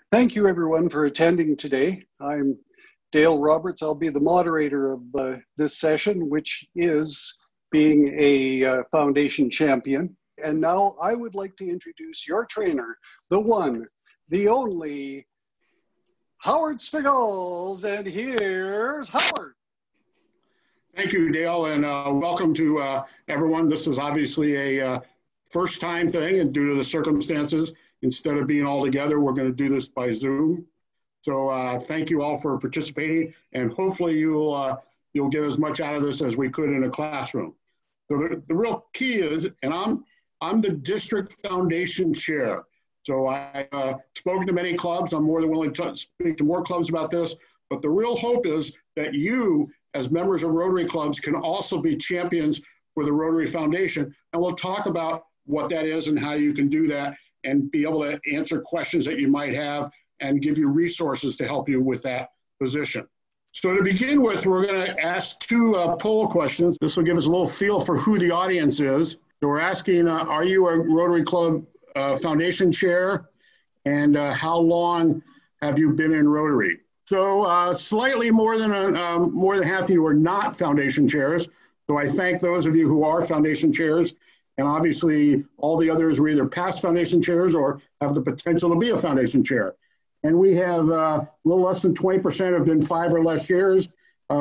Thank you, everyone, for attending today. I'm Dale Roberts. I'll be the moderator of this session, which is being a foundation champion. And now I would like to introduce your trainer, the one, the only, Howard Stiggles. And here's Howard. Thank you, Dale, and welcome to everyone. This is obviously a first-time thing, and due to the circumstances, instead of being all together, we're going to do this by Zoom. So thank you all for participating, and hopefully you'll get as much out of this as we could in a classroom. So the real key is, and I'm the district foundation chair. So I've spoken to many clubs. I'm more than willing to speak to more clubs about this, but the real hope is that you, as members of Rotary clubs, can also be champions for the Rotary Foundation, and we'll talk about what that is and how you can do that and be able to answer questions that you might have and give you resources to help you with that position. So to begin with, we're going to ask two poll questions. This will give us a little feel for who the audience is. So we're asking, are you a Rotary Club Foundation Chair? And how long have you been in Rotary? So slightly more than half of you are not Foundation Chairs. So I thank those of you who are Foundation Chairs. And obviously, all the others were either past Foundation Chairs or have the potential to be a Foundation Chair. And we have a little less than 20% have been 5 or less years.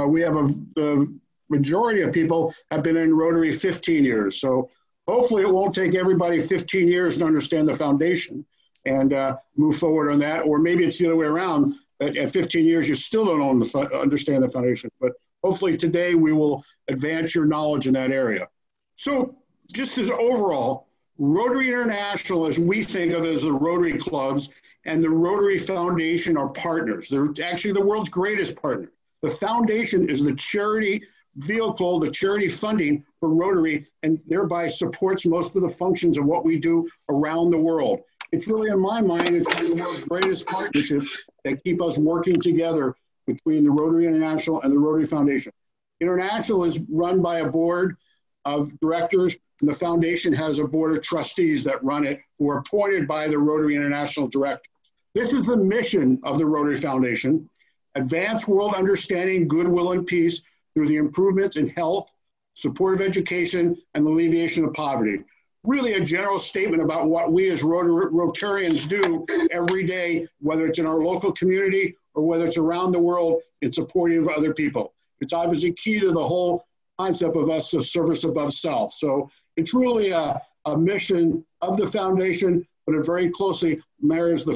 We have the majority of people have been in Rotary 15 years. So hopefully it won't take everybody 15 years to understand the foundation and move forward on that. Or maybe it's the other way around. At 15 years, you still don't understand the foundation. But hopefully today we will advance your knowledge in that area. So just as overall, Rotary International, as we think of as the Rotary clubs, and the Rotary Foundation are partners. They're actually the world's greatest partner. The foundation is the charity vehicle, the charity funding for Rotary, and thereby supports most of the functions of what we do around the world. It's really, in my mind, it's one of the world's greatest partnerships that keep us working together between the Rotary International and the Rotary Foundation. International is run by a board of directors, and the foundation has a board of trustees that run it, who are appointed by the Rotary International director. This is the mission of the Rotary Foundation: advance world understanding, goodwill, and peace through the improvements in health, supportive education, and the alleviation of poverty. Really a general statement about what we as Rotarians do every day, whether it's in our local community or whether it's around the world in supporting of other people. It's obviously key to the whole concept of us of service above self. So it's really a mission of the foundation, but it very closely mirrors the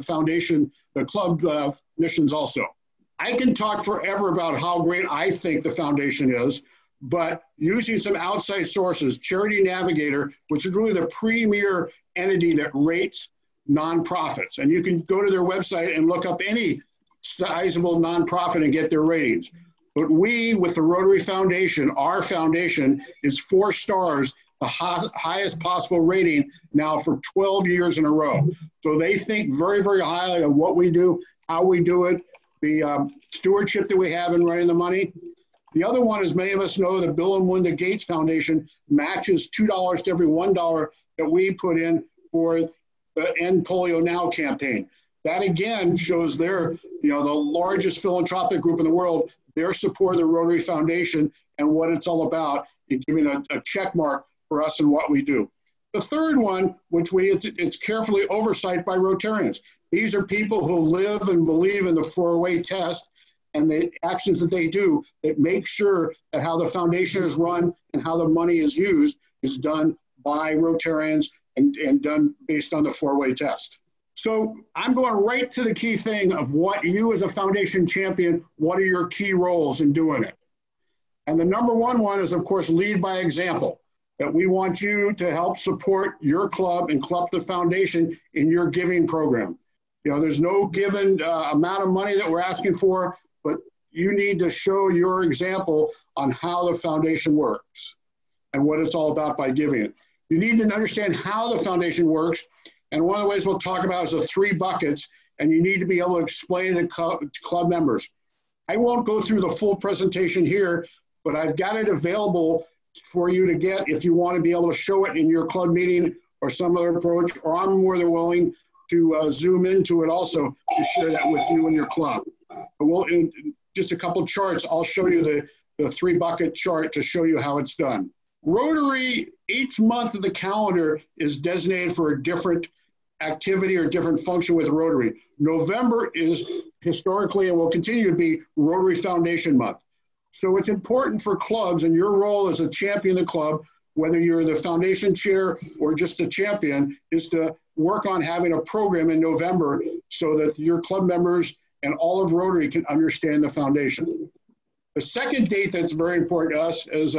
foundation, the club missions also. I can talk forever about how great I think the foundation is, but using some outside sources, Charity Navigator, which is really the premier entity that rates nonprofits. And you can go to their website and look up any sizable nonprofit and get their ratings. But we, with the Rotary Foundation, our foundation is 4 stars, the highest possible rating now for 12 years in a row. So they think very, very highly of what we do, how we do it, the stewardship that we have in running the money. The other one, as many of us know, the Bill and Melinda Gates Foundation matches $2 to every $1 that we put in for the End Polio Now campaign. That again shows their, the largest philanthropic group in the world, their support of the Rotary Foundation and what it's all about, and giving a check mark for us and what we do. The third one, which it's carefully oversight by Rotarians. These are people who live and believe in the 4-way test and the actions that they do that make sure that how the foundation is run and how the money is used is done by Rotarians and done based on the 4-way test. So I'm going right to the key thing of what you as a foundation champion, what are your key roles in doing it? And the number one is, of course, lead by example. That we want you to help support your club and Club the Foundation in your giving program. There's no given amount of money that we're asking for, but you need to show your example on how the foundation works and what it's all about by giving it. You need to understand how the foundation works, and one of the ways we'll talk about is the 3 buckets, and you need to be able to explain it to club members. I won't go through the full presentation here, but I've got it available for you to get if you want to be able to show it in your club meeting or some other approach, or I'm more than willing to zoom into it also to share that with you and your club. In just a couple charts, I'll show you the 3-bucket chart to show you how it's done. Rotary, each month of the calendar is designated for a different activity or different function with Rotary. November is historically and will continue to be Rotary Foundation Month. So it's important for clubs, and your role as a champion of the club, whether you're the foundation chair or just a champion, is to work on having a program in November so that your club members and all of Rotary can understand the foundation. The second date that's very important to us as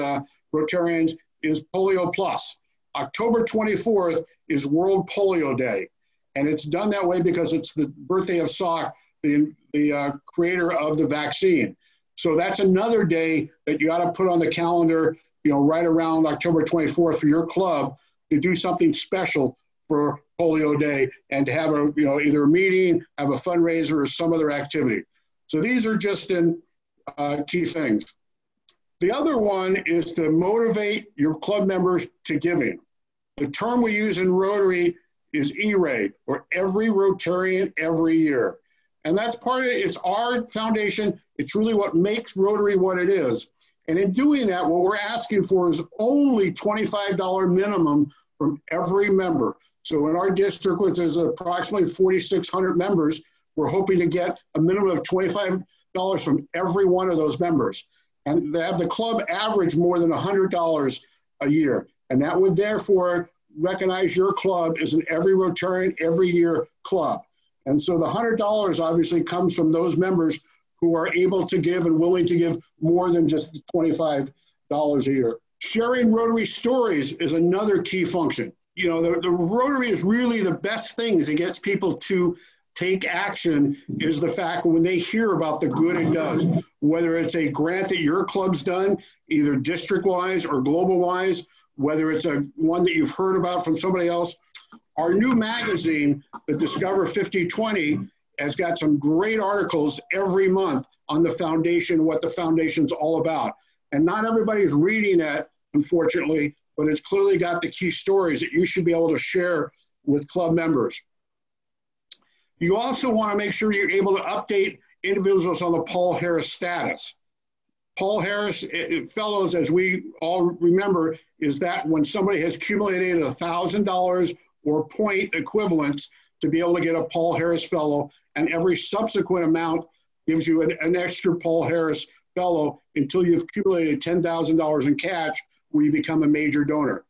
Rotarians is Polio Plus. October 24th is World Polio Day. And it's done that way because it's the birthday of Salk, the creator of the vaccine. So that's another day that you got to put on the calendar, right around October 24th for your club to do something special for Polio Day and to have either a meeting, have a fundraiser, or some other activity. So these are just key things. The other one is to motivate your club members to giving. The term we use in Rotary is E-Rate, or every Rotarian every year. And that's part of it. It's our foundation. It's really what makes Rotary what it is. And in doing that, what we're asking for is only $25 minimum from every member. So in our district, which is approximately 4,600 members, we're hoping to get a minimum of $25 from every one of those members. And they have the club average more than $100 a year. And that would therefore recognize your club as an every Rotarian, every year club. And so the $100 obviously comes from those members who are able to give and willing to give more than just $25 a year. Sharing Rotary stories is another key function. The Rotary is really the best things that gets people to take action is the fact when they hear about the good it does, whether it's a grant that your club's done, either district-wise or global-wise, whether it's one that you've heard about from somebody else. Our new magazine, the Discover 5020, has got some great articles every month on the foundation, what the foundation's all about. And not everybody's reading that, unfortunately, but it's clearly got the key stories that you should be able to share with club members. You also want to make sure you're able to update individuals on the Paul Harris status. Paul Harris Fellows, as we all remember, is that when somebody has accumulated $1,000 or point equivalents to be able to get a Paul Harris Fellow, and every subsequent amount gives you an extra Paul Harris Fellow until you've accumulated $10,000 in cash where you become a major donor.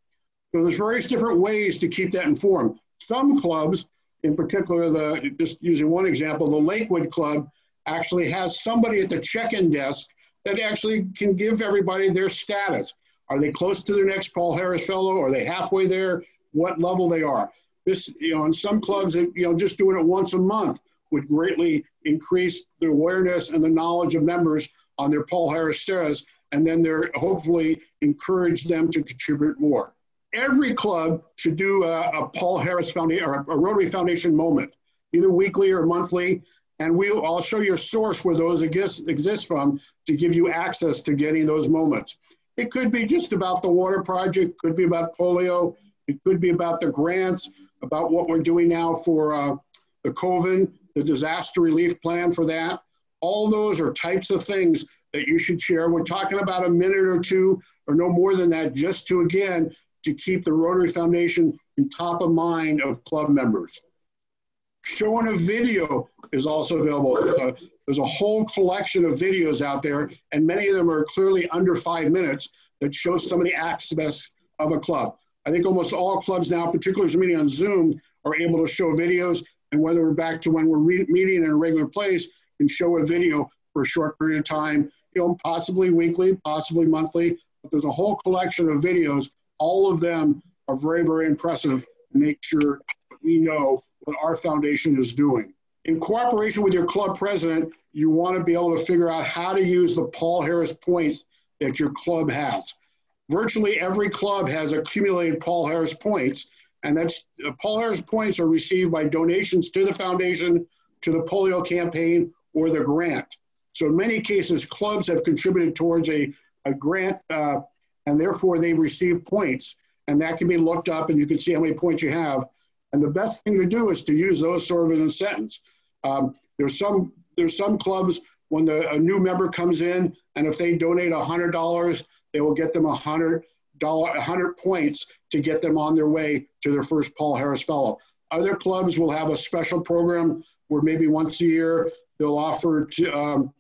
So there's various different ways to keep that informed. Some clubs, in particular, just using one example, the Lakewood Club actually has somebody at the check-in desk that actually can give everybody their status. Are they close to their next Paul Harris Fellow? Are they halfway there? What level they are? This, in some clubs, just doing it once a month would greatly increase the awareness and the knowledge of members on their Paul Harris status, and then they're hopefully encourage them to contribute more. Every club should do a Paul Harris Foundation or a Rotary Foundation moment, either weekly or monthly. And I'll show you a source where those exist from to give you access to getting those moments. It could be just about the water project, could be about polio, it could be about the grants, about what we're doing now for the COVID, the disaster relief plan for that. All those are types of things that you should share. We're talking about a minute or two or no more than that, just to, again, to keep the Rotary Foundation in top of mind of club members. Showing a video is also available. There's a whole collection of videos out there, and many of them are clearly under 5 minutes that show some of the aspects of a club. I think almost all clubs now, particularly as meeting on Zoom, are able to show videos, and whether we're back to when we're meeting in a regular place, can show a video for a short period of time, possibly weekly, possibly monthly, but there's a whole collection of videos. All of them are very, very impressive to make sure we know what our foundation is doing. In cooperation with your club president, you want to be able to figure out how to use the Paul Harris points that your club has. Virtually every club has accumulated Paul Harris points, and that's Paul Harris points are received by donations to the foundation, to the polio campaign, or the grant. So in many cases, clubs have contributed towards a grant, and therefore they receive points, and that can be looked up, and you can see how many points you have. And the best thing to do is to use those sort of incentives. There's some clubs when a new member comes in, and if they donate $100, they will get them $100 points to get them on their way to their first Paul Harris Fellow. Other clubs will have a special program where maybe once a year they'll offer so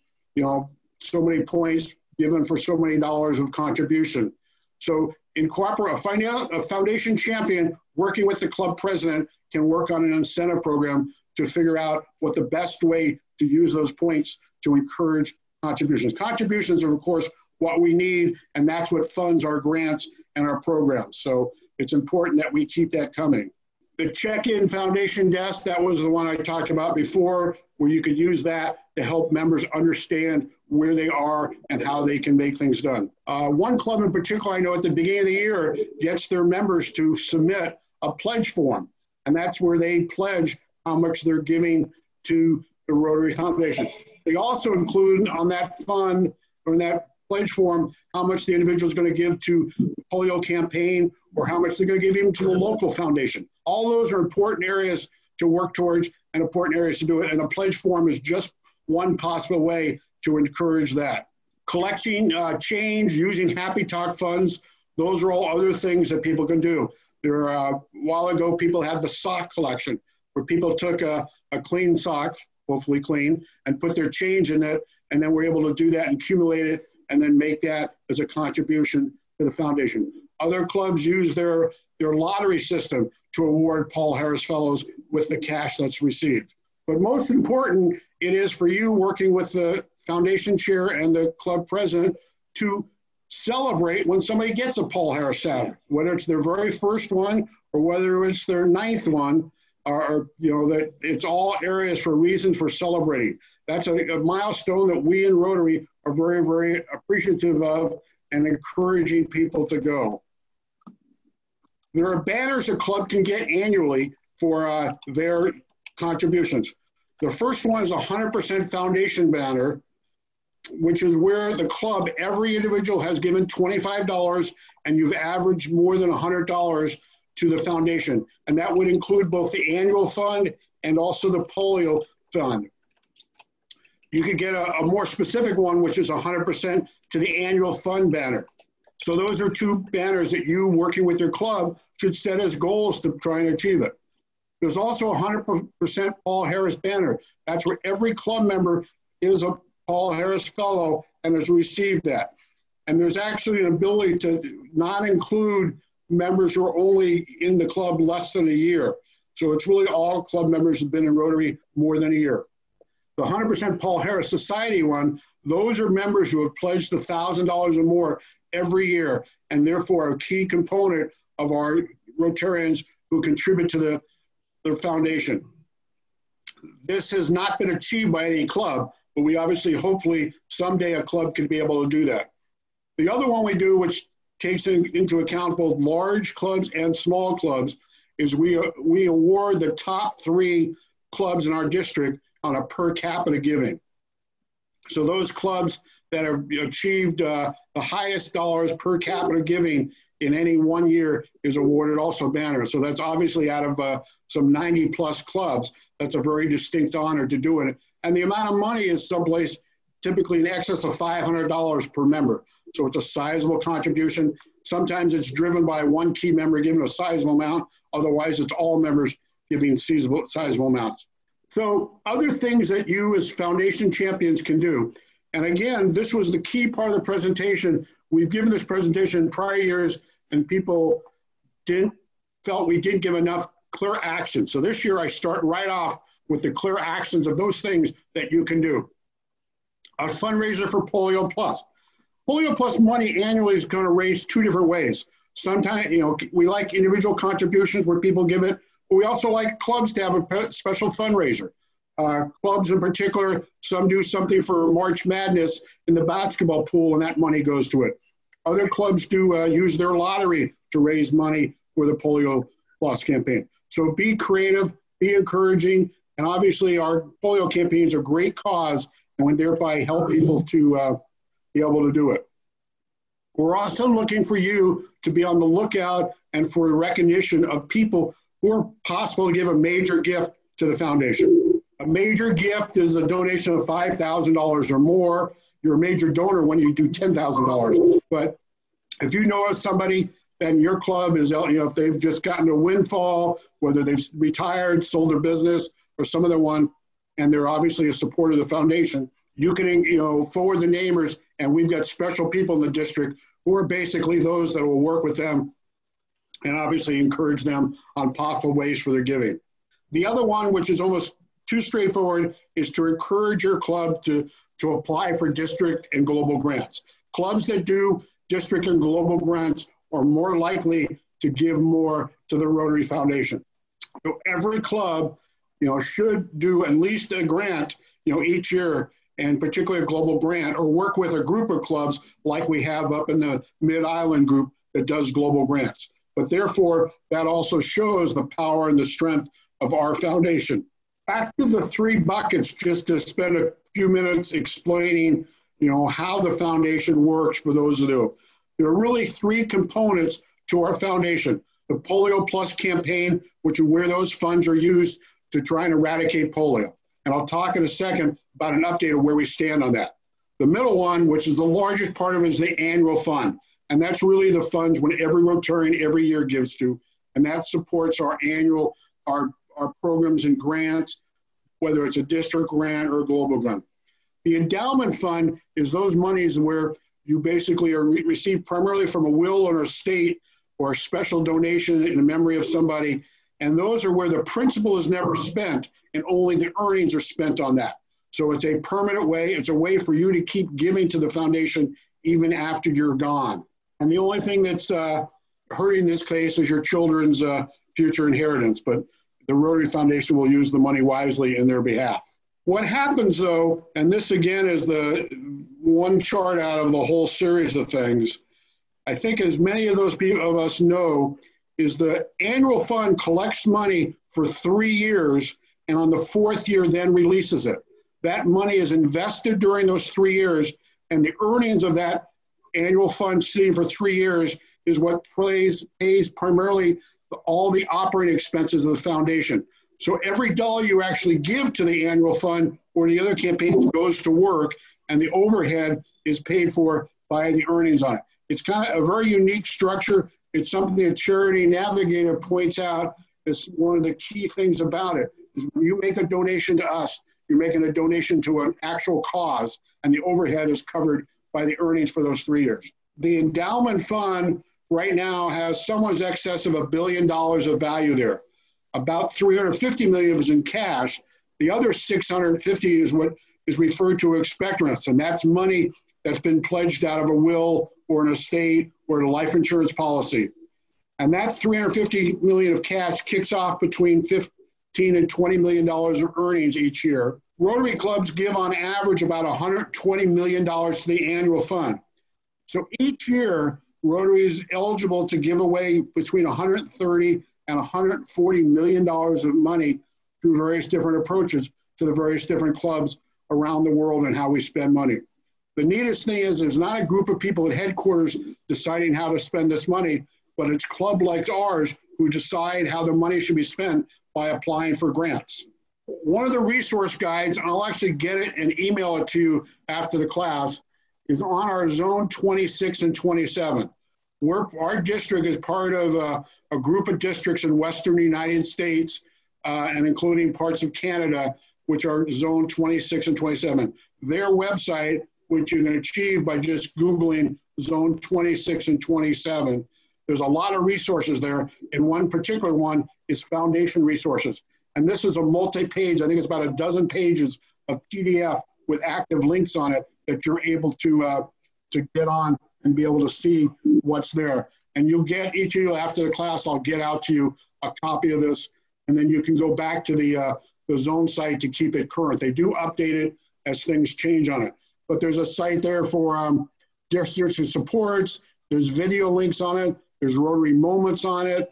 many points given for so many dollars of contribution. So a foundation champion working with the club president can work on an incentive program to figure out what the best way to use those points to encourage contributions. Contributions are, of course, what we need, and that's what funds our grants and our programs. So it's important that we keep that coming. The check-in foundation desk, that was the one I talked about before, where you could use that to help members understand where they are and how they can make things done. One club in particular, I know at the beginning of the year, gets their members to submit a pledge form, and that's where they pledge how much they're giving to the Rotary Foundation. They also include on that fund, or in that pledge form, how much the individual is going to give to the polio campaign, or how much they're going to give even to the local foundation. All those are important areas to work towards and important areas to do it. And a pledge form is just one possible way to encourage that. Collecting change, using Happy Talk funds, those are all other things that people can do. A while ago, people had the sock collection, where people took a clean sock, hopefully clean, and put their change in it, and then were able to do that and accumulate it, and then make that as a contribution to the foundation. Other clubs use their lottery system to award Paul Harris Fellows with the cash that's received. But most important, it is for you working with the foundation chair and the club president to celebrate when somebody gets a Paul Harris Saturday, whether it's their very first one or whether it's their 9th one, or that it's all areas for reasons for celebrating. That's a milestone that we in Rotary are very, very appreciative of and encouraging people to go. There are banners a club can get annually for their contributions. The first one is a 100% foundation banner, which is where the club, every individual has given $25 and you've averaged more than $100 to the foundation. And that would include both the annual fund and also the polio fund. You could get a more specific one, which is 100% to the annual fund banner. So those are two banners that you, working with your club, should set as goals to try and achieve it. There's also a 100% Paul Harris banner. That's where every club member is a Paul Harris Fellow and has received that. And there's actually an ability to not include members who are only in the club less than a year. So it's really all club members who've been in Rotary more than a year. The 100% Paul Harris Society one, those are members who have pledged $1,000 or more every year, and therefore a key component of our Rotarians who contribute to the foundation. This has not been achieved by any club, but we obviously, hopefully, someday a club could be able to do that. The other one we do, which takes into account both large clubs and small clubs, is we award the top 3 clubs in our district on a per capita giving. So those clubs that have achieved the highest dollars per capita giving in any one year is awarded also banners. So that's obviously out of some 90 plus clubs. That's a very distinct honor to do it. And the amount of money is someplace typically in excess of $500 per member. So it's a sizable contribution. Sometimes it's driven by one key member giving a sizable amount. Otherwise, it's all members giving sizable amounts. So other things that you as foundation champions can do. And again, this was the key part of the presentation. We've given this presentation in prior years and people felt we didn't give enough clear action. So this year I start right off with the clear actions of those things that you can do. A fundraiser for Polio Plus. Polio Plus money annually is going to raise 2 different ways. Sometimes, we like individual contributions where people give it, but we also like clubs to have a special fundraiser. Clubs in particular, some do something for March Madness in the basketball pool and that money goes to it. Other clubs do use their lottery to raise money for the Polio Plus campaign. So be creative, be encouraging, and obviously our polio campaigns are a great cause and would thereby help people to be able to do it. We're also looking for you to be on the lookout and for recognition of people who are possible to give a major gift to the foundation. A major gift is a donation of $5,000 or more. You're a major donor when you do $10,000. But if you know of somebody that in your club is, if they've just gotten a windfall, whether they've retired, sold their business, or some other one, and they're obviously a supporter of the foundation, you can, forward the namers, and we've got special people in the district who are basically those that will work with them and obviously encourage them on possible ways for their giving. The other one, which is almost too straightforward, is to encourage your club to apply for district and global grants. Clubs that do district and global grants are more likely to give more to the Rotary Foundation. So every club, should do at least a grant, each year, and particularly a global grant, or work with a group of clubs like we have up in the Mid-Island group that does global grants. But therefore, that also shows the power and the strength of our foundation. Back to the three buckets, just to spend a few minutes explaining, how the foundation works for those that do. There are really three components to our foundation. The Polio Plus campaign, which is where those funds are used to try and eradicate polio. And I'll talk in a second about an update of where we stand on that. The middle one, which is the largest part of it, is the annual fund. And that's really the funds when every Rotarian every year gives to. And that supports our annual, our programs and grants, whether it's a district grant or a global grant. The endowment fund is those monies where you basically are received primarily from a will or a estate or a special donation in memory of somebody. And those are where the principal is never spent and only the earnings are spent on that. So it's a permanent way. It's a way for you to keep giving to the foundation even after you're gone. And the only thing that's hurting this case is your children's future inheritance. But the Rotary Foundation will use the money wisely in their behalf. What happens though, and this again is the one chart out of the whole series of things, I think as many of those people of us know, is the annual fund collects money for 3 years and on the 4th year then releases it. That money is invested during those 3 years and the earnings of that annual fund sitting for 3 years is what pays primarily all the operating expenses of the foundation. So every dollar you actually give to the annual fund or the other campaigns goes to work and the overhead is paid for by the earnings on it. It's kind of a very unique structure. It's something that Charity Navigator points out as one of the key things about it. Is when you make a donation to us, you're making a donation to an actual cause and the overhead is covered by the earnings for those 3 years. The endowment fund right now has somewhat excess of $1 billion of value there. About 350 million is in cash. The other 650 is what is referred to as expectorants, and that's money that's been pledged out of a will or an estate or a life insurance policy. And that 350 million of cash kicks off between 15 and $20 million of earnings each year. Rotary clubs give on average about $120 million to the annual fund. So each year, Rotary is eligible to give away between 130 and $140 million of money through various different approaches to the various different clubs around the world and how we spend money. The neatest thing is there's not a group of people at headquarters deciding how to spend this money, but it's club like ours who decide how the money should be spent by applying for grants. One of the resource guides, and I'll actually get it and email it to you after the class, is on our Zone 26 and 27. Our district is part of a group of districts in Western United States and including parts of Canada, which are Zone 26 and 27. Their website, which you can achieve by just Googling Zone 26 and 27, there's a lot of resources there, and one particular one is foundation resources. And this is a multi-page, I think it's about a dozen pages of PDF with active links on it that you're able to get on and be able to see what's there. And you'll get, each of you after the class, I'll get out to you a copy of this, and then you can go back to the zone site to keep it current. They do update it as things change on it. But there's a site there for districts and supports, there's video links on it, there's Rotary moments on it,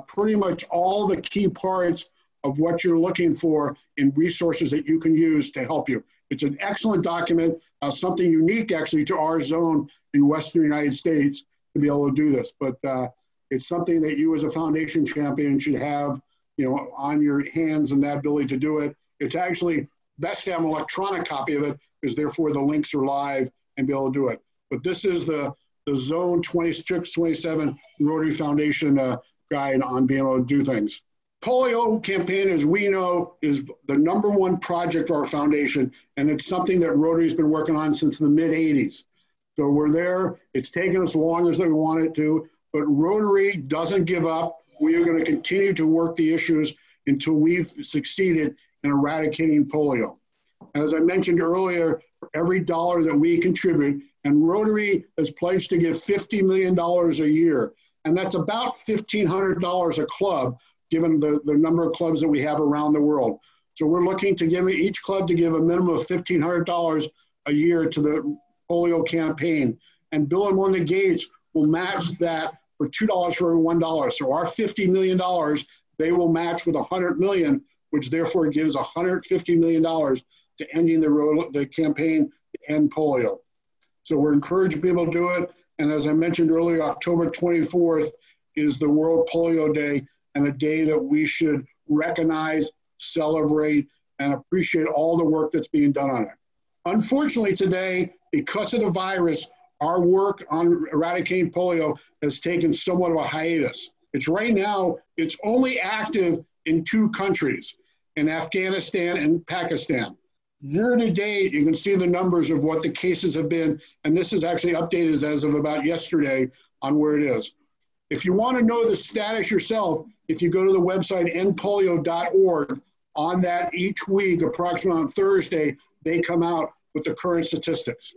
pretty much all the key parts of what you're looking for in resources that you can use to help you. It's an excellent document, something unique actually to our zone in Western United States to be able to do this. But It's something that you as a foundation champion should have, on your hands and that ability to do it. It's actually best to have an electronic copy of it because therefore the links are live and be able to do it. But this is the Zone 2627 Rotary Foundation guide on being able to do things. Polio campaign, as we know, is the #1 project of our foundation, and it's something that Rotary's been working on since the mid-'80s. So we're there. It's taken us as long as we want it to, but Rotary doesn't give up. We are going to continue to work the issues until we've succeeded in eradicating polio. And as I mentioned earlier, for every dollar that we contribute, and Rotary has pledged to give $50 million a year, and that's about $1,500 a club, given the number of clubs that we have around the world. So we're looking to give each club to give a minimum of $1,500 a year to the polio campaign. And Bill and Melinda Gates will match that for $2 for every $1. So our $50 million, they will match with $100 million, which therefore gives $150 million to ending the campaign to end polio. So we're encouraging people to do it. And as I mentioned earlier, October 24th is the World Polio Day, and a day that we should recognize, celebrate, and appreciate all the work that's being done on it. Unfortunately today, because of the virus, our work on eradicating polio has taken somewhat of a hiatus. Right now, it's only active in 2 countries, in Afghanistan and Pakistan. Year to date, you can see the numbers of what the cases have been, and this is actually updated as of about yesterday on where it is. If you want to know the status yourself, if you go to the website endpolio.org, on that each week, approximately on Thursday, they come out with the current statistics.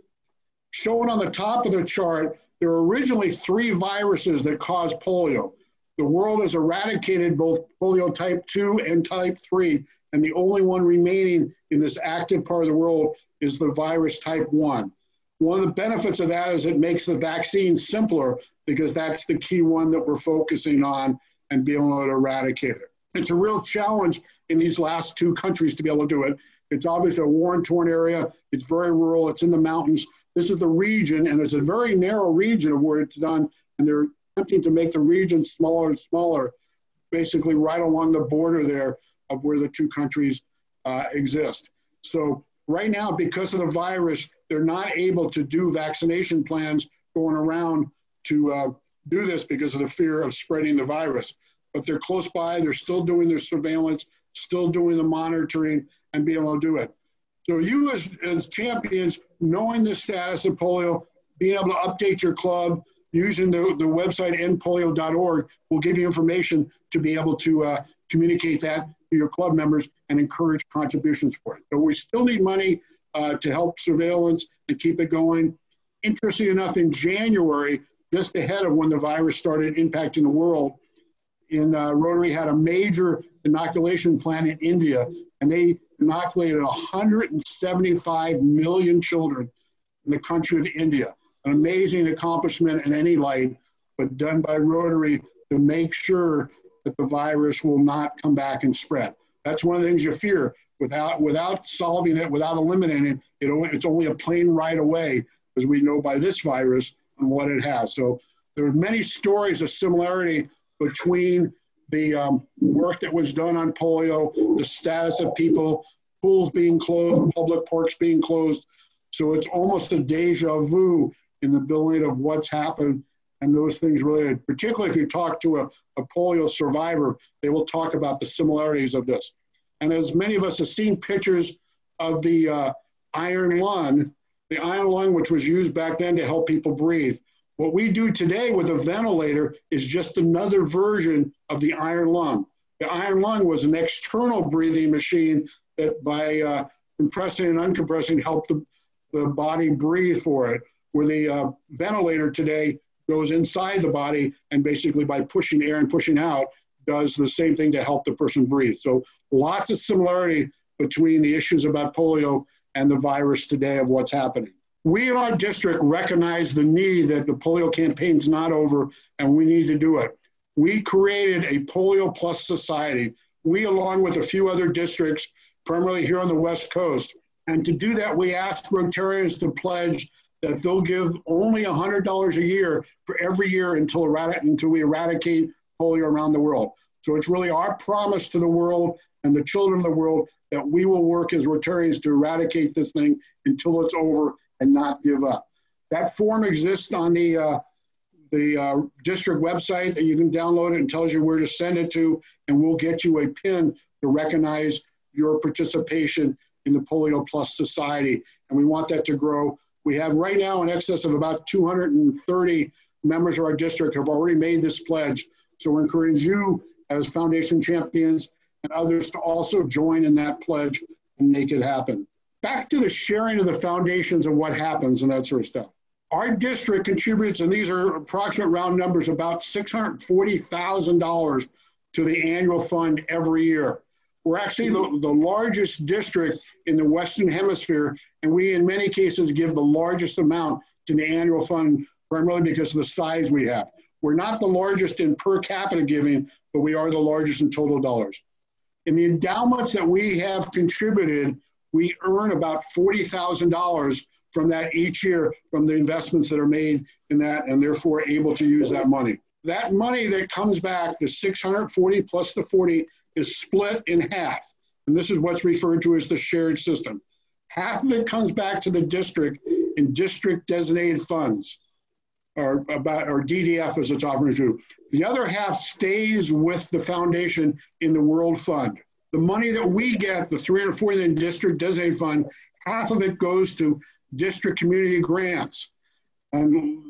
Shown on the top of the chart, there were originally 3 viruses that cause polio. The world has eradicated both polio type 2 and type 3, and the only one remaining in this active part of the world is the virus type 1. One of the benefits of that is it makes the vaccine simpler because that's the key one that we're focusing on and being able to eradicate it. It's a real challenge in these last 2 countries to be able to do it. It's obviously a war-torn area. It's very rural. It's in the mountains. This is the region, and it's a very narrow region of where it's done, and they're attempting to make the region smaller and smaller, basically right along the border there of where the 2 countries exist. So right now, because of the virus, they're not able to do vaccination plans going around to do this because of the fear of spreading the virus. But they're close by, they're still doing their surveillance, still doing the monitoring, and being able to do it. So you as champions, knowing the status of polio, being able to update your club, using the website endpolio.org will give you information to be able to communicate that to your club members and encourage contributions for it. So we still need money to help surveillance and keep it going. Interesting enough, in January, just ahead of when the virus started impacting the world, Rotary had a major inoculation plan in India, and they inoculated 175 million children in the country of India. An amazing accomplishment in any light, but done by Rotary to make sure that the virus will not come back and spread. That's one of the things you fear. Without solving it, without eliminating it, it's only a plane ride away, as we know by this virus and what it has. So there are many stories of similarity between the work that was done on polio, the status of people, pools being closed, public parks being closed. So it's almost a deja vu in the ability of what's happened and those things related. Particularly if you talk to a polio survivor, they will talk about the similarities of this. And as many of us have seen pictures of the iron lung, which was used back then to help people breathe. What we do today with a ventilator is just another version of the iron lung. The iron lung was an external breathing machine that by compressing and uncompressing helped the body breathe for it, where the ventilator today goes inside the body and basically by pushing air and pushing out does the same thing to help the person breathe. So lots of similarity between the issues about polio and the virus today of what's happening. We in our district recognize the need that the polio campaign is not over and we need to do it. We created a Polio Plus Society. We, along with a few other districts, primarily here on the West Coast. And to do that, we asked Rotarians to pledge that they'll give only $100 a year for every year until we eradicate polio around the world. So it's really our promise to the world and the children of the world that we will work as Rotarians to eradicate this thing until it's over and not give up. That form exists on the district website that you can download it and tells you where to send it to, and we'll get you a pin to recognize your participation in the Polio Plus Society. And we want that to grow. We have right now in excess of about 230 members of our district have already made this pledge. So we encourage you as foundation champions and others to also join in that pledge and make it happen. Back to the sharing of the foundations and what happens and that sort of stuff. Our district contributes, and these are approximate round numbers, about $640,000 to the annual fund every year. We're actually the largest district in the Western Hemisphere, and we in many cases give the largest amount to the annual fund, primarily because of the size we have. We're not the largest in per capita giving, but we are the largest in total dollars. In the endowments that we have contributed, we earn about $40,000 from that each year from the investments that are made in that, and therefore able to use that money. That money that comes back, the 640 plus the 40, is split in half. And this is what's referred to as the shared system. Half of it comes back to the district in district designated funds, or DDF as it's often referred to. The other half stays with the foundation in the World Fund. The money that we get, the $340 million district designated fund, half of it goes to district community grants. And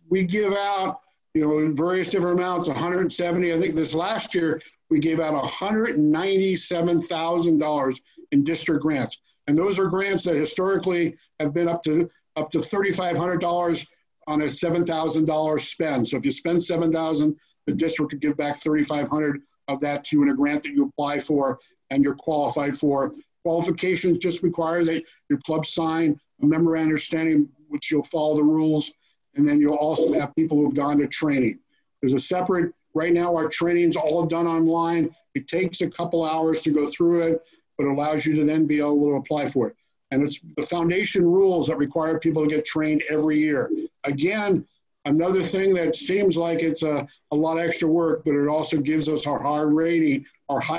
we give out, in various different amounts, 170. I think this last year, we gave out $197,000 in district grants. And those are grants that historically have been up to $3,500 on a $7,000 spend. So if you spend $7,000, the district could give back $3,500 of that to you in a grant that you apply for and you're qualified for. Qualifications just require that your club sign a memorandum of understanding, which you'll follow the rules, and then you'll also have people who've gone to training. There's a separate, right now our training's all done online. It takes a couple hours to go through it, but it allows you to then be able to apply for it. And it's the foundation rules that require people to get trained every year. Again, another thing that seems like it's a lot of extra work, but it also gives us our high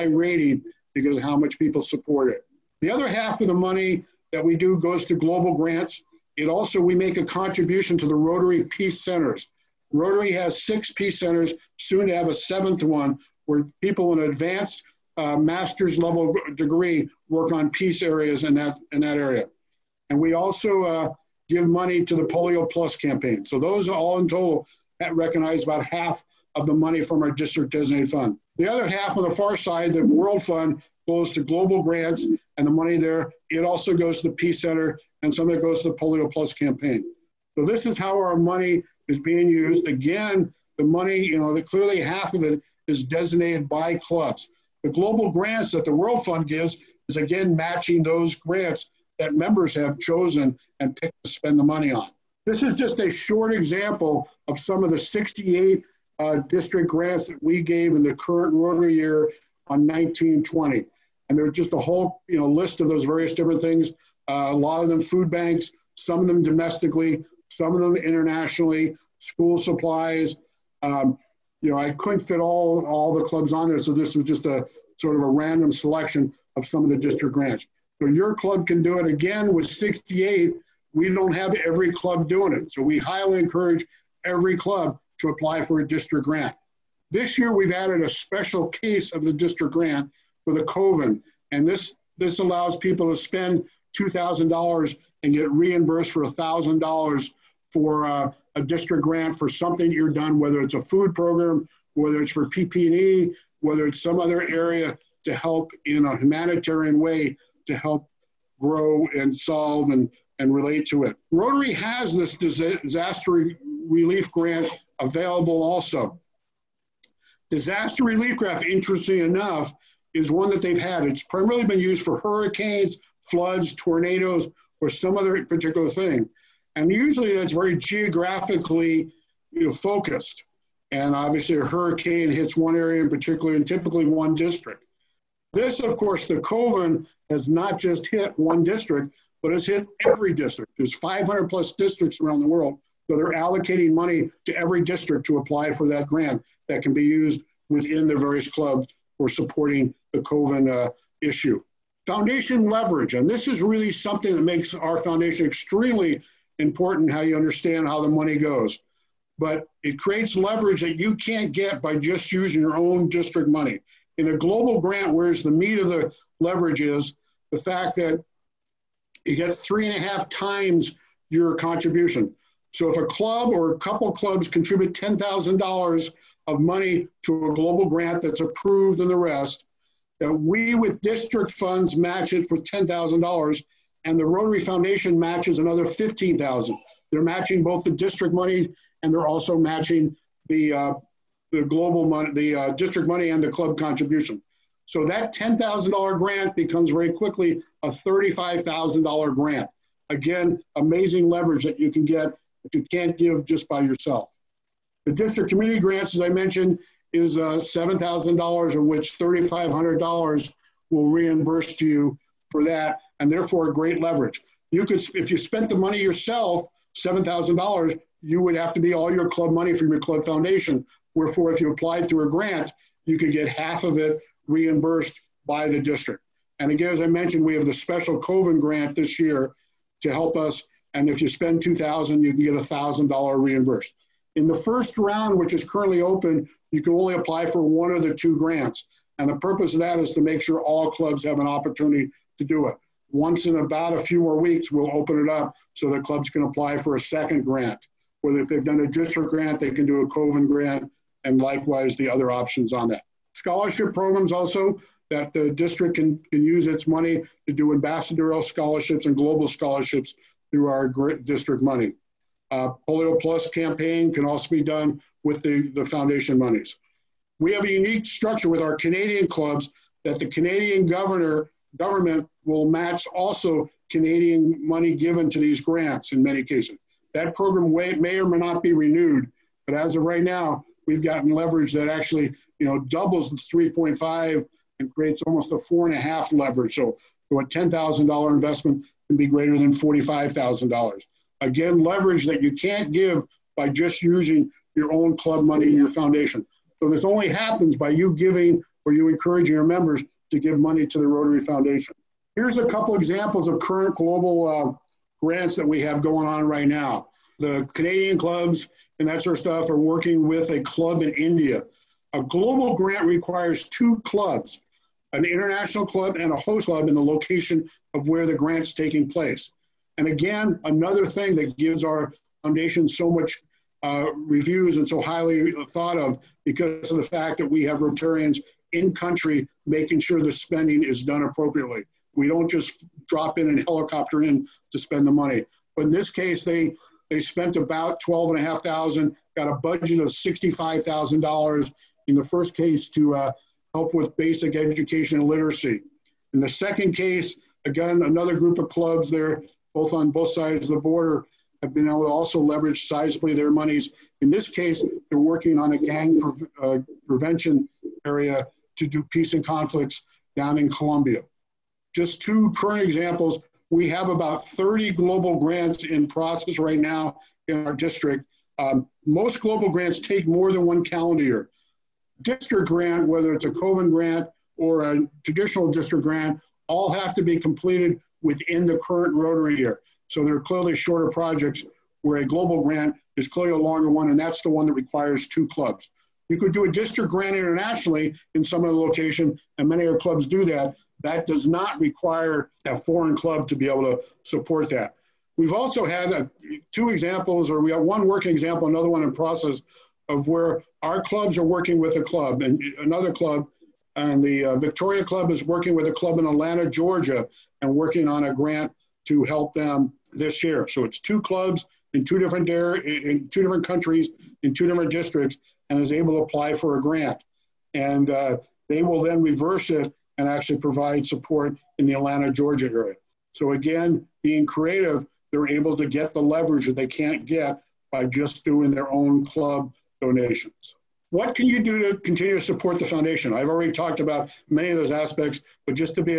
rating because of how much people support it. The other half of the money that we do goes to global grants. We make a contribution to the Rotary Peace Centers. Rotary has 6 peace centers, soon to have a 7th one, where people in advanced master's level degree work on peace areas in that area. And we also give money to the Polio Plus campaign. So those are all in total recognize about half of the money from our district designated fund. The other half on the far side, the World Fund, goes to global grants, and the money there, it also goes to the Peace Center, and some of it goes to the Polio Plus campaign. So this is how our money is being used. Again, the money, clearly half of it is designated by clubs. The global grants that the World Fund gives is, again, matching those grants that members have chosen and picked to spend the money on. This is just a short example of some of the 68 district grants that we gave in the current Rotary year on 1920. And there's just a whole list of those various different things. A lot of them food banks, some of them domestically, some of them internationally, school supplies. I couldn't fit all the clubs on there, so this was just a sort of a random selection of some of the district grants. So your club can do it. Again, with 68, we don't have every club doing it. So we highly encourage every club to apply for a district grant. This year, we've added a special case of the district grant for the COVID, and this allows people to spend $2,000 and get reimbursed for $1,000 for a district grant for something you're done, whether it's a food program, whether it's for PP&E, whether it's some other area to help in a humanitarian way to help grow and solve and relate to it. Rotary has this disaster relief grant available also. Disaster relief grant, interesting enough, is one that they've had. It's primarily been used for hurricanes, floods, tornadoes, or some other particular thing. And usually that's very geographically focused. And obviously a hurricane hits one area in particular and typically one district. This, of course, the COVID has not just hit one district, but it's hit every district. There's 500 plus districts around the world. So they're allocating money to every district to apply for that grant that can be used within the various clubs for supporting the COVID issue. Foundation leverage, and this is really something that makes our foundation extremely important, how you understand how the money goes. But it creates leverage that you can't get by just using your own district money. In a global grant, whereas the meat of the leverage is the fact that you get 3.5 times your contribution. So if a club or a couple clubs contribute $10,000 of money to a global grant that's approved and the rest, that we with district funds match it for $10,000, and the Rotary Foundation matches another $15,000. They're matching both the district money and they're also matching the global money, the district money and the club contribution. So that $10,000 grant becomes very quickly a $35,000 grant. Again, amazing leverage that you can get that you can't give just by yourself. The district community grants, as I mentioned, is $7,000, of which $3,500 will reimburse to you for that, and therefore a great leverage. You could, if you spent the money yourself, $7,000, you would have to be all your club money from your club foundation. Wherefore, if you applied through a grant, you could get half of it reimbursed by the district. And again, as I mentioned, we have the special COVID grant this year to help us. And if you spend $2,000, you can get $1,000 reimbursed. In the first round, which is currently open, you can only apply for one of the two grants. And the purpose of that is to make sure all clubs have an opportunity to do it. Once in about a few more weeks, we'll open it up so that clubs can apply for a second grant. Whether if they've done a district grant, they can do a COVID grant, and likewise the other options on that. Scholarship programs also that the district can use its money to do ambassadorial scholarships and global scholarships through our district money. Polio Plus campaign can also be done with the foundation monies. We have a unique structure with our Canadian clubs that the Canadian government will match also Canadian money given to these grants in many cases. That program may or may not be renewed, but as of right now, we've gotten leverage that actually, doubles the 3.5 and creates almost a 4.5 leverage. So a $10,000 investment can be greater than $45,000. Again, leverage that you can't give by just using your own club money in your foundation. So this only happens by you giving or you encouraging your members to give money to the Rotary Foundation. Here's a couple examples of current global grants that we have going on right now. The Canadian clubs and that sort of stuff are working with a club in India. A global grant requires 2 clubs, an international club and a host club in the location of where the grant's taking place. And again, another thing that gives our foundation so much reviews and so highly thought of because of the fact that we have Rotarians in country making sure the spending is done appropriately. We don't just drop in and helicopter in to spend the money. But in this case, they spent about $12,500, got a budget of $65,000 in the first case to help with basic education and literacy. In the second case, again, another group of clubs there, both on both sides of the border, have been able to also leverage sizably their monies. In this case, they're working on a gang prevention area to do peace and conflicts down in Colombia. Just 2 current examples. We have about 30 global grants in process right now in our district. Most global grants take more than 1 calendar year. District grant, whether it's a COVID grant or a traditional district grant, all have to be completed within the current Rotary year. So they're clearly shorter projects where a global grant is clearly a longer one, and that's the one that requires 2 clubs. You could do a district grant internationally in some of the location, and many of our clubs do that. That does not require a foreign club to be able to support that. We've also had 2 examples, or we have 1 working example, another one in process, of where our clubs are working with a club and another club, and the Victoria Club is working with a club in Atlanta, Georgia, and working on a grant to help them this year. So it's 2 clubs in 2 different countries, in 2 different districts, and is able to apply for a grant. And they will then reverse it and actually provide support in the Atlanta, Georgia area. So again, being creative, they're able to get the leverage that they can't get by just doing their own club donations. What can you do to continue to support the foundation? I've already talked about many of those aspects, but just to be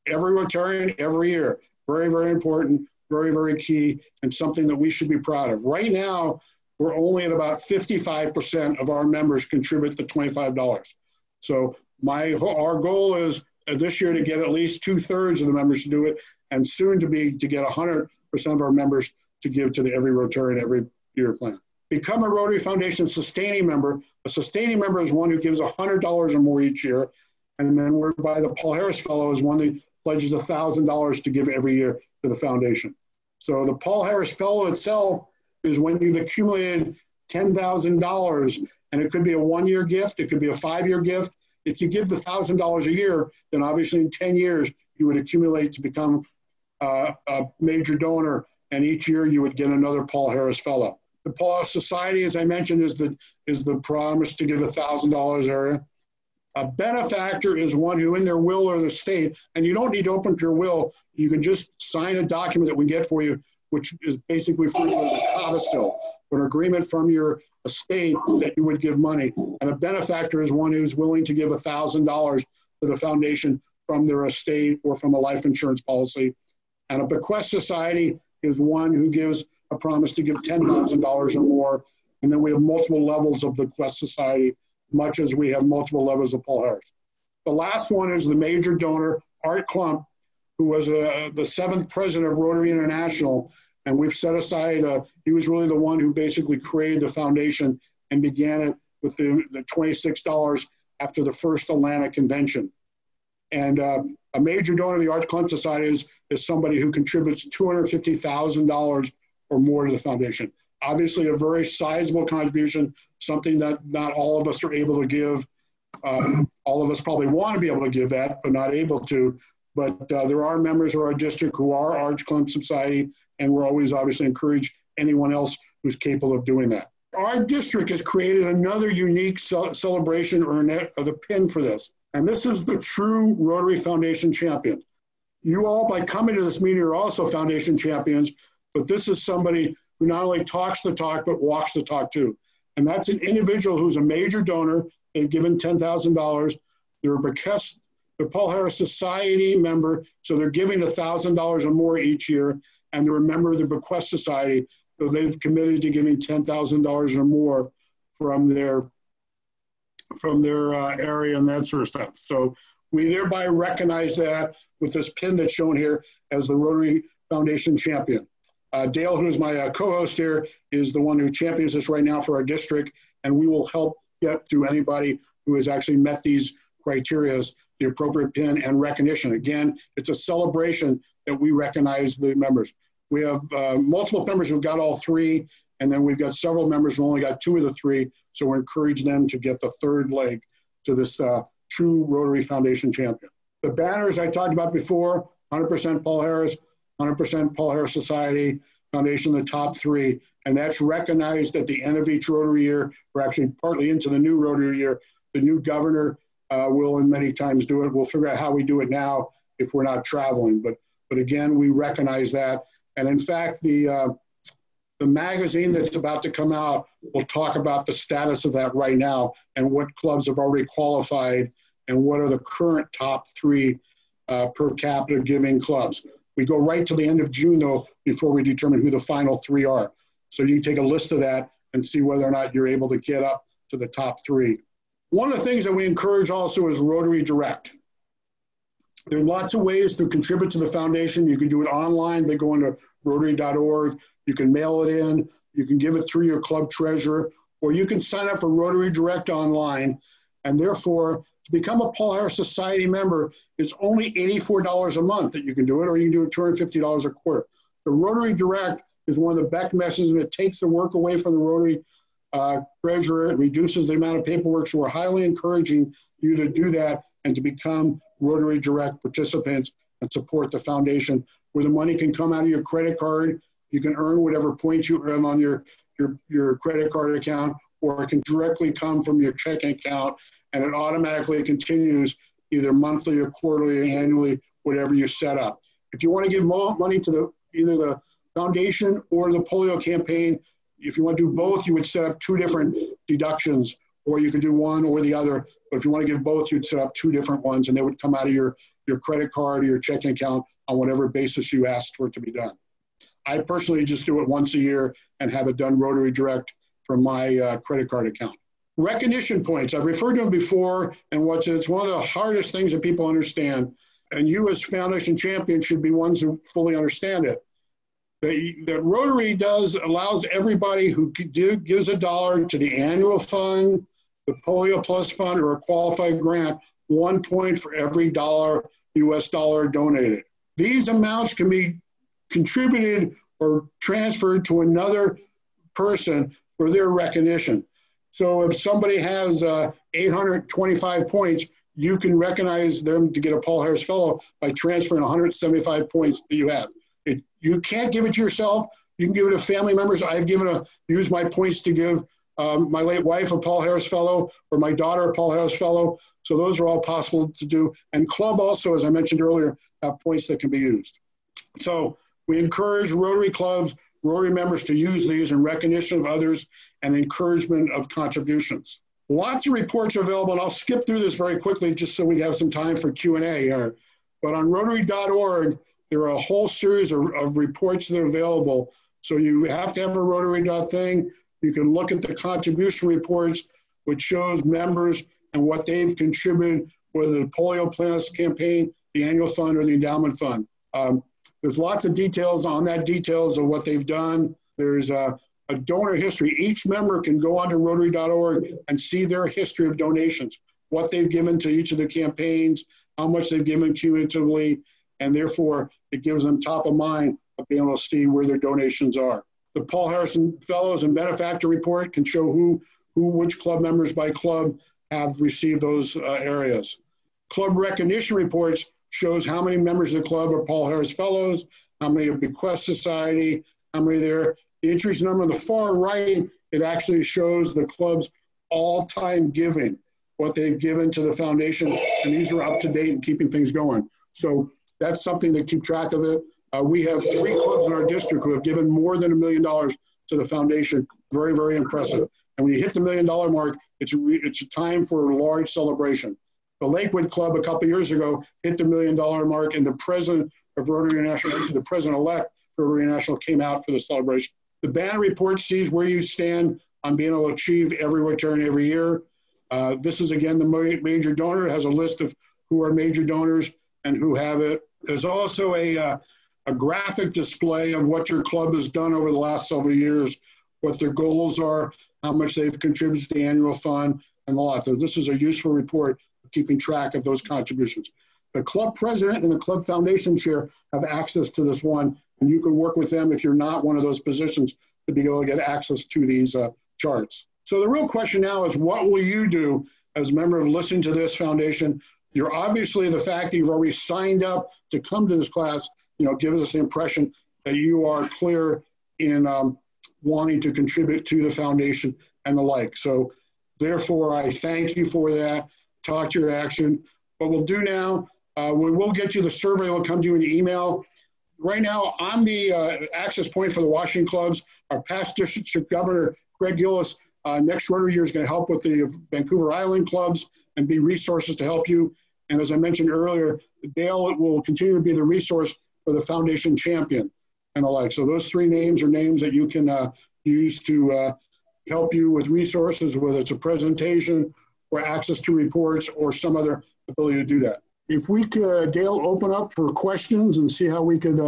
every Rotarian every year, Very, very important, very, very key, and something that we should be proud of. Right now, we're only at about 55% of our members contribute the $25. So our goal is this year to get at least 2/3 of the members to do it, and soon to get 100% of our members to give to the Every Rotarian Every Year plan. Become a Rotary Foundation sustaining member. A sustaining member is one who gives $100 or more each year, and then whereby the Paul Harris Fellow is one that pledges $1,000 to give every year to the foundation. So the Paul Harris Fellow itself is when you've accumulated $10,000, and it could be a 1-year gift, it could be a 5-year gift. If you give the $1,000 a year, then obviously in 10 years, you would accumulate to become a major donor, and each year you would get another Paul Harris Fellow. The Paul Harris Society, as I mentioned, is the promise to give $1,000 area. A benefactor is one who in their will or the state, and you don't need to open your will, you can just sign a document that we get for you, which is basically referred to as a codicil, an agreement from your estate that you would give money. And a benefactor is one who's willing to give $1,000 to the foundation from their estate or from a life insurance policy. And a bequest society is one who gives a promise to give $10,000 or more. And then we have multiple levels of the bequest society, much as we have multiple levels of Paul Harris. The last one is the major donor, Art Klump, who was the 7th president of Rotary International. And we've set aside, he was really the one who basically created the foundation and began it with the $26 after the first Atlanta convention. And a major donor of the Art Klump Society is somebody who contributes $250,000 or more to the foundation. Obviously a very sizable contribution, something that not all of us are able to give. All of us probably want to be able to give that, but not able to. But there are members of our district who are Art Klump Society, and we're always obviously encourage anyone else who's capable of doing that. Our district has created another unique celebration or the pin for this, and this is the true Rotary Foundation champion. You all, by coming to this meeting, are also foundation champions, but this is somebody who not only talks the talk, but walks the talk too. And that's an individual who's a major donor. They've given $10,000. They're a Paul Harris Society member, so they're giving $1,000 or more each year, and they're a member of the Bequest Society, so they've committed to giving $10,000 or more from their area and that sort of stuff. So we thereby recognize that with this pin that's shown here as the Rotary Foundation champion. Dale, who is my co-host here, is the one who champions this right now for our district, and we will help get to anybody who has actually met these criteria, the appropriate pin and recognition. Again, it's a celebration that we recognize the members. We have multiple members who've got all 3, and then we've got several members who only got 2 of the 3, so we encourage them to get the 3rd leg to this true Rotary Foundation champion. The banners I talked about before, 100% Paul Harris, 100% Paul Harris Society Foundation, the top 3, and that's recognized at the end of each Rotary year. We're actually partly into the new Rotary year. The new governor will, and many times do it. We'll figure out how we do it now if we're not traveling, but again, we recognize that. And in fact, the magazine that's about to come out will talk about the status of that right now and what clubs have already qualified and what are the current top 3 per capita giving clubs. We go right to the end of June, though, before we determine who the final 3 are. So you can take a list of that and see whether or not you're able to get up to the top 3. One of the things that we encourage also is Rotary Direct. There are lots of ways to contribute to the foundation. You can do it online by going to Rotary.org. You can mail it in. You can give it through your club treasurer, or you can sign up for Rotary Direct online. And therefore, to become a Paul Harris Society member, it's only $84 a month that you can do it, or you can do it $250 a quarter. The Rotary Direct is one of the Beck messages, and it takes the work away from the Rotary treasurer. It reduces the amount of paperwork, so we're highly encouraging you to do that and to become Rotary Direct participants and support the foundation, where the money can come out of your credit card. You can earn whatever points you earn on your credit card account, or it can directly come from your checking account, and it automatically continues either monthly or quarterly or annually, whatever you set up. If you want to give more money to either the foundation or the polio campaign, if you want to do both, you would set up 2 different deductions, or you could do one or the other. But if you want to give both, you'd set up 2 different ones, and they would come out of your your credit card or your checking account on whatever basis you asked for it to be done. I personally just do it once a year and have it done Rotary Direct from my credit card account. Recognition points, I've referred to them before, and it's one of the hardest things that people understand, and you as Foundation Champion should be ones who fully understand it. That Rotary allows everybody who gives $1 to the annual fund, the Polio Plus Fund, or a qualified grant, 1 point for every US dollar donated. These amounts can be contributed or transferred to another person for their recognition. So if somebody has 825 points, you can recognize them to get a Paul Harris Fellow by transferring 175 points that you have. You can't give it to yourself. You can give it to family members. I've used my points to give my late wife a Paul Harris Fellow or my daughter a Paul Harris Fellow. So those are all possible to do. And club also, as I mentioned earlier, have points that can be used. So we encourage Rotary clubs, Rotary members to use these in recognition of others and encouragement of contributions. Lots of reports are available, and I'll skip through this very quickly just so we have some time for Q&A here. But on Rotary.org, there are a whole series of reports that are available. So you have to have a Rotary thing. You can look at the contribution reports, which shows members and what they've contributed, whether the Polio Plus campaign, the annual fund, or the endowment fund. There's lots of details of what they've done. There's a donor history. Each member can go onto Rotary.org and see their history of donations, what they've given to each of the campaigns, how much they've given cumulatively, and therefore it gives them top of mind of being able to see where their donations are. The Paul Harrison Fellows and Benefactor Report can show which club members by club have received those areas. Club recognition reports shows how many members of the club are Paul Harris Fellows, how many are Bequest Society, how many there. The entries number on the far right, it actually shows the club's all-time giving, what they've given to the foundation, and these are up to date and keeping things going. So that's something to keep track of it. We have 3 clubs in our district who have given more than $1 million to the foundation. Very, very impressive. And when you hit the $1 million mark, it's a time for a large celebration. The Lakewood Club a couple years ago hit the $1 million mark, and the president of Rotary International, actually the president-elect for Rotary International, came out for the celebration. The Banner report sees where you stand on being able to achieve every return every year. This is, again, the major donor. It has a list of who are major donors and who have it. There's also a graphic display of what your club has done over the last several years, what their goals are, how much they've contributed to the annual fund, and a lot. So this is a useful report of keeping track of those contributions. The club president and the club foundation chair have access to this one, and you can work with them if you're not one of those positions to be able to get access to these charts. So the real question now is, what will you do as a member of listening to this foundation? You're obviously, the fact that you've already signed up to come to this class, gives us the impression that you are clear in wanting to contribute to the foundation and the like. So therefore, I thank you for that. Talk to your action. What we'll do now, we will get you the survey. It will come to you in the email. Right now, I'm the access point for the Washington clubs. Our past district governor, Greg Gillis, next Rotary year is going to help with the Vancouver Island clubs and be resources to help you. And as I mentioned earlier, Dale will continue to be the resource for the foundation champion and the like. So those 3 names are names that you can use to help you with resources, whether it's a presentation or access to reports or some other ability to do that. If we could, Dale, open up for questions and see how we could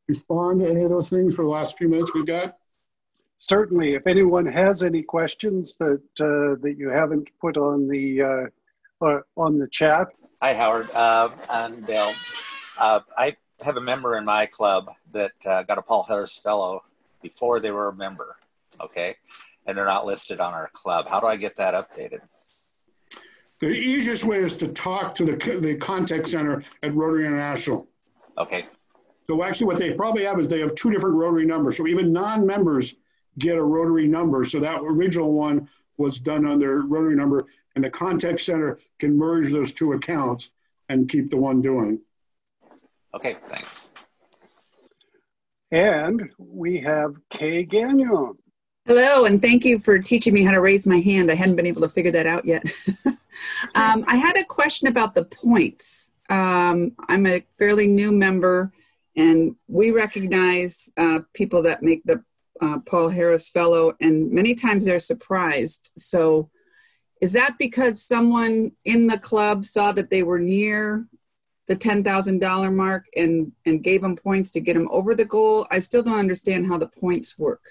respond to any of those things for the last few minutes we've got. Certainly. If anyone has any questions that you haven't put on the chat. Hi, Howard and Dale. I have a member in my club that got a Paul Harris Fellow before they were a member, okay? And they're not listed on our club. How do I get that updated? The easiest way is to talk to the contact center at Rotary International. Okay. So actually what they probably have is they have 2 different Rotary numbers. So even non-members get a Rotary number. So that original one was done on their Rotary number, and the contact center can merge those 2 accounts and keep the one doing. Okay, thanks. And we have Kay Gagnon. Hello, and thank you for teaching me how to raise my hand. I hadn't been able to figure that out yet. I had a question about the points. I'm a fairly new member, and we recognize people that make the Paul Harris Fellow, and many times they're surprised. So is that because someone in the club saw that they were near the $10,000 mark and gave them points to get them over the goal? I still don't understand how the points work.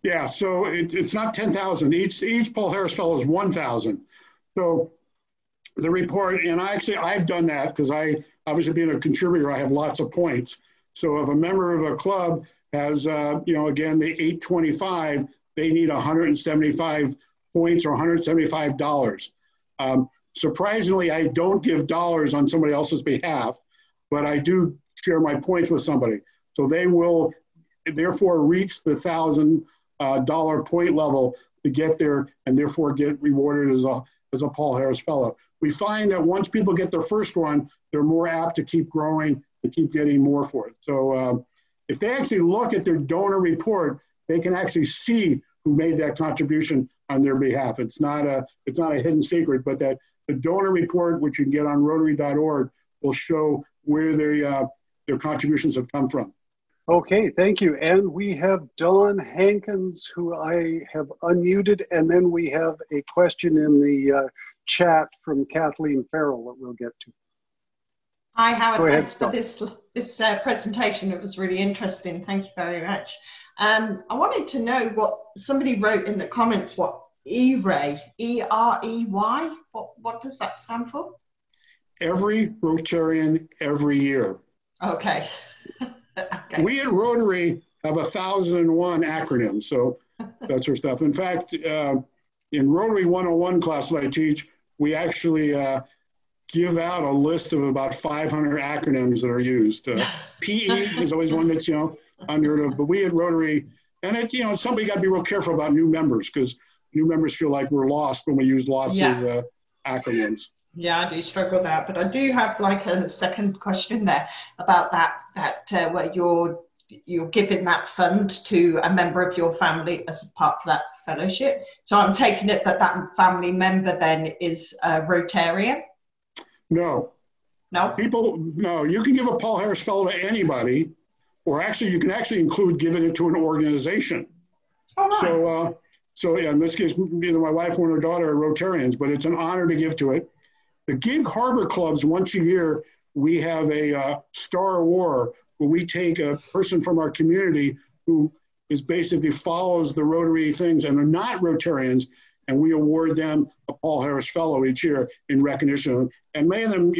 Yeah, so it's not 10,000. Each Paul Harris Fellow is 1,000. So the report, and I've done that because I, obviously being a contributor, I have lots of points. So if a member of a club has, again, the 825, they need 175 points or $175. Surprisingly, I don't give dollars on somebody else's behalf, but I do share my points with somebody. So they will therefore reach the $1,000 point level to get there, and therefore get rewarded as a Paul Harris Fellow. We find that once people get their first one, they're more apt to keep growing and keep getting more for it. So if they actually look at their donor report, they can actually see who made that contribution on their behalf. It's not a hidden secret, but that the donor report, which you can get on Rotary.org, will show where their contributions have come from. Okay, thank you. And we have Dawn Hankins, who I have unmuted, and then we have a question in the chat from Kathleen Farrell that we'll get to. Hi, Howard. Go ahead, Thanks for this presentation. It was really interesting. Thank you very much. I wanted to know what somebody wrote in the comments. What EREY, E-R-E-Y? What does that stand for? Every Rotarian, every year. Okay. Okay. We at Rotary have 1,001 acronyms, so that sort of stuff. In fact, in Rotary 101 class that I teach, we actually give out a list of about 500 acronyms that are used. PE is always one that's, unheard of, but we at Rotary, and it's, somebody got to be real careful about new members, because new members feel like we're lost when we use lots of acronyms. Yeah, I do struggle with that, but I do have like a second question there about that where you're giving that fund to a member of your family as a part of that fellowship. So I'm taking it that family member then is a Rotarian? No. No? No, you can give a Paul Harris Fellow to anybody, or actually you can actually include giving it to an organization. Oh, right. So yeah, in this case, either my wife or her daughter are Rotarians, but it's an honor to give to it. The Gig Harbor Clubs, once a year, we have a Star Award where we take a person from our community who is basically follows the Rotary things and are not Rotarians, and we award them a Paul Harris Fellow each year in recognition. And many of them,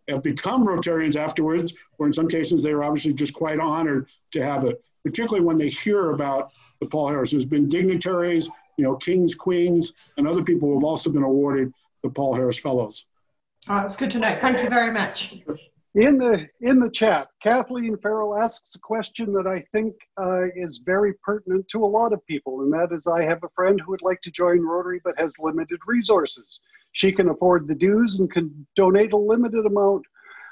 have become Rotarians afterwards, or in some cases, they are obviously just quite honored to have it, particularly when they hear about the Paul Harris. There's been dignitaries, kings, queens, and other people who have also been awarded the Paul Harris Fellows. Oh, that's good to know. Thank you very much. In the chat, Kathleen Farrell asks a question that I think is very pertinent to a lot of people, and that is, I have a friend who would like to join Rotary but has limited resources. She can afford the dues and can donate a limited amount.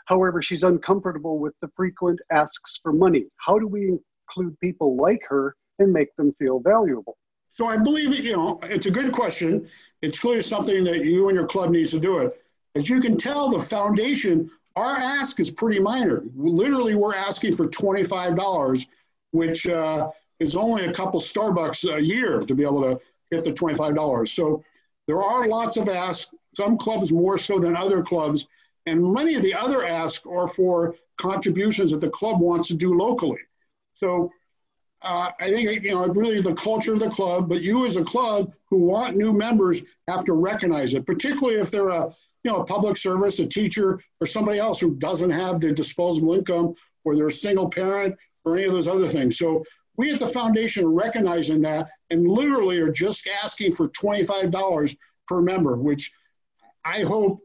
However, she's uncomfortable with the frequent asks for money. How do we include people like her and make them feel valuable? So I believe that, it's a good question. It's clearly something that you and your club needs to do it. As you can tell, the foundation, our ask is pretty minor. Literally, we're asking for $25, which is only a couple Starbucks a year to be able to hit the $25. So there are lots of asks, some clubs more so than other clubs, and many of the other asks are for contributions that the club wants to do locally. So I think, really the culture of the club, but you as a club who want new members have to recognize it, particularly if they're a public service, a teacher, or somebody else who doesn't have the disposable income, or they're a single parent, or any of those other things. So we at the foundation are recognizing that and literally are just asking for $25 per member, which I hope,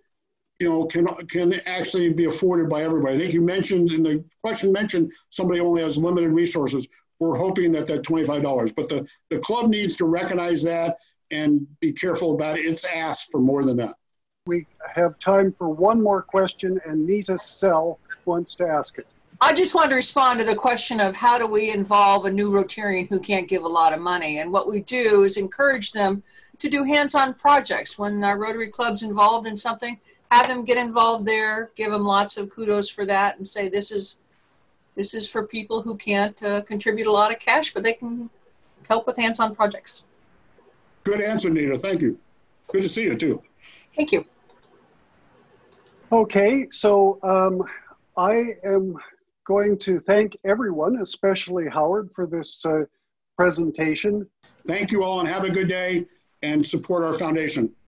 can actually be afforded by everybody. I think you mentioned, in the question mentioned, somebody only has limited resources. We're hoping that $25, but the club needs to recognize that and be careful about it. It's asked for more than that. We have time for one more question, and Nita Sell wants to ask it. I just want to respond to the question of how do we involve a new Rotarian who can't give a lot of money. And what we do is encourage them to do hands-on projects. When our Rotary Club's involved in something, have them get involved there, give them lots of kudos for that, and say this is for people who can't contribute a lot of cash, but they can help with hands-on projects. Good answer, Nita. Thank you. Good to see you too. Thank you. Okay, so I am going to thank everyone, especially Howard, for this presentation. Thank you all and have a good day and support our foundation.